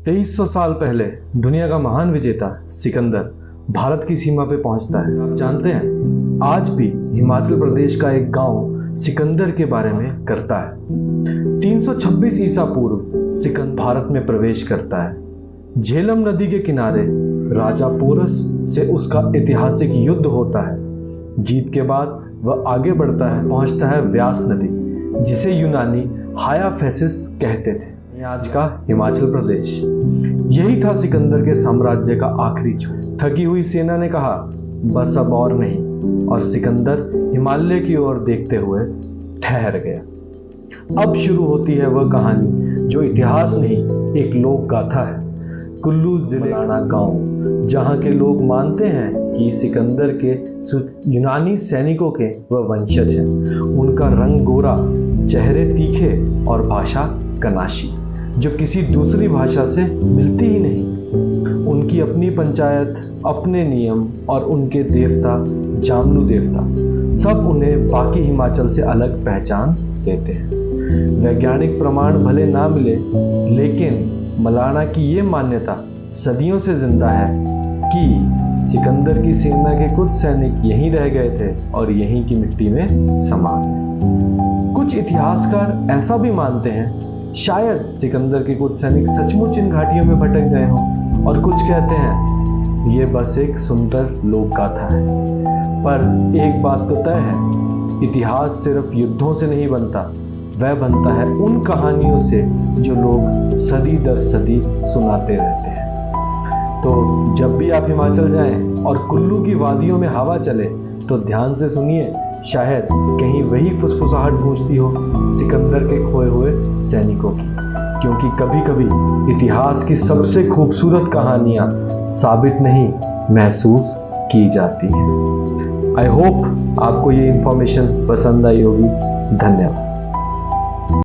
2300 साल पहले दुनिया का महान विजेता सिकंदर भारत की सीमा पे पहुंचता है। आप जानते हैं आज भी हिमाचल प्रदेश का एक गांव सिकंदर के बारे में करता है। 326 ईसा पूर्व सिकंदर भारत में प्रवेश करता है। झेलम नदी के किनारे राजा पोरस से उसका ऐतिहासिक युद्ध होता है। जीत के बाद वह आगे बढ़ता है, पहुंचता है व्यास नदी, जिसे यूनानी हायाफेसिस कहते थे, आज का हिमाचल प्रदेश। यही था सिकंदर के साम्राज्य का आखिरी छोर। थकी हुई सेना ने कहा बस अब और नहीं, और सिकंदर हिमालय की ओर देखते हुए ठहर गया। अब शुरू होती है वह कहानी जो इतिहास नहीं एक लोक गाथा है। कुल्लू जिले का गांव, जहां के लोग मानते हैं कि सिकंदर के यूनानी सैनिकों के वह वंशज हैं। उनका रंग गोरा, चेहरे तीखे और भाषा कनाशी, जो किसी दूसरी भाषा से मिलती ही नहीं। उनकी अपनी पंचायत, अपने नियम और उनके देवता जामलू देवता सब उन्हें बाकी हिमाचल से अलग पहचान देते हैं। वैज्ञानिक प्रमाण भले ना मिले, लेकिन मलाना की ये मान्यता सदियों से जिंदा है कि सिकंदर की सेना के कुछ सैनिक यहीं रह गए थे और यहीं की मिट्टी में समा गए। कुछ इतिहासकार ऐसा भी मानते हैं शायद सिकंदर के कुछ सैनिक सचमुच इन घाटियों में भटक गए हों, और कुछ कहते हैं ये बस एक सुंदर लोक गाथा है। पर एक बात तो तय है, इतिहास सिर्फ युद्धों से नहीं बनता, वह बनता है उन कहानियों से जो लोग सदी दर सदी सुनाते रहते हैं। तो जब भी आप हिमाचल जाएं और कुल्लू की वादियों में हवा चले तो ध्यान से सुनिए, शायद कहीं वही फुसफुसाहट गूंजती हो सिकंदर के खोए हुए सैनिकों की, क्योंकि कभी कभी इतिहास की सबसे खूबसूरत कहानियां साबित नहीं, महसूस की जाती हैं। आई होप आपको ये इंफॉर्मेशन पसंद आई होगी। धन्यवाद।